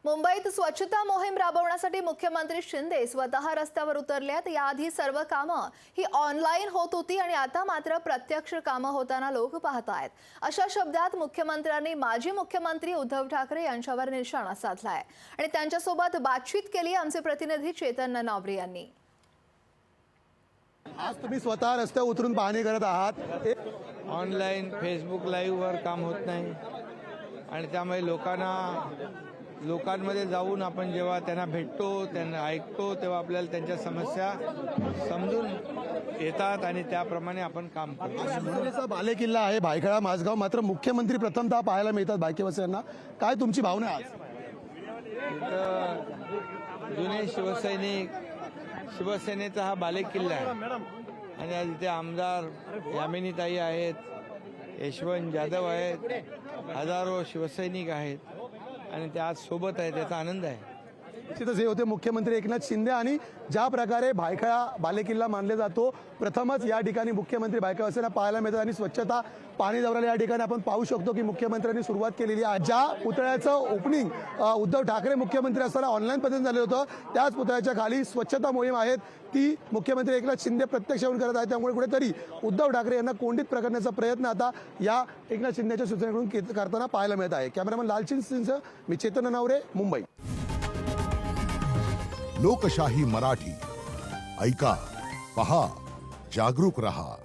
मुंबईत स्वच्छता मोहीम राबवण्यासाठी मुख्यमंत्री शिंदे स्वतः रस्त्यावर उतरल्यात। याआधी सर्व कामं ही ऑनलाईन होत होती आणि आता मात्र प्रत्यक्ष कामं होताना लोक पाहतायत। अशा शब्दात मुख्यमंत्र्यांनी माजी मुख्यमंत्री उद्धव ठाकरे यांच्यावर निशाणा साधलाय आणि त्यांच्यासोबत बातचीत केली। आमचे प्रतिनिधी चेतन नावरे यांनी। आज तुम्ही स्वतः रस्त्यावर उतरून पाहणी करत आहात। ऑनलाईन फेसबुक लाईव्हवर काम होत नाही आणि त्यामुळे लोकांमध्ये जाऊन आपण जेव्हा त्यांना भेटतो, त्यांना ऐकतो, तेव्हा आपल्याला त्यांच्या समस्या समजून येतात आणि त्याप्रमाणे आपण काम करतो। शिवसेनेचा बालेकिल्ला आहे भायखळा माझगाव, मात्र मुख्यमंत्री प्रथमतः पाहायला मिळतात भायखेवासियांना। काय तुमची भावना आज? इथं जुने शिवसैनिक, शिवसेनेचा हा बालेकिल्ला आहे आणि आज इथे आमदार यामिनीताई आहेत, यशवंत जाधव आहेत, हजारो शिवसैनिक आहेत आणि ते आज सोबत आहेत, त्याचा आनंद आहे। निश्चितच हे होते मुख्यमंत्री एकनाथ शिंदे आणि ज्या प्रकारे भायखळा बालेकिल्ला मानले जातो, प्रथमच या ठिकाणी मुख्यमंत्री भायखळावासियांना पाहायला मिळतात आणि स्वच्छता पाणी दौऱ्याला या ठिकाणी आपण पाहू शकतो की मुख्यमंत्र्यांनी सुरुवात केलेली आहे। ज्या पुतळ्याचं ओपनिंग उद्धव ठाकरे मुख्यमंत्री असताना ऑनलाईन पद्धतीने झालं होतं, त्याच पुतळ्याच्या खाली स्वच्छता मोहीम आहेत ती मुख्यमंत्री एकनाथ शिंदे प्रत्यक्ष येऊन करत आहेत। त्यामुळे कुठेतरी उद्धव ठाकरे यांना कोंडीत करण्याचा प्रयत्न आता या एकनाथ शिंदेच्या सूचनेकडून करताना पाहायला मिळत आहे। कॅमेरामन लालचिन सिंहसह मी चेतन नावरे, मुंबई। लोकशाही मराठी ऐका, पहा, जागरूक रहा।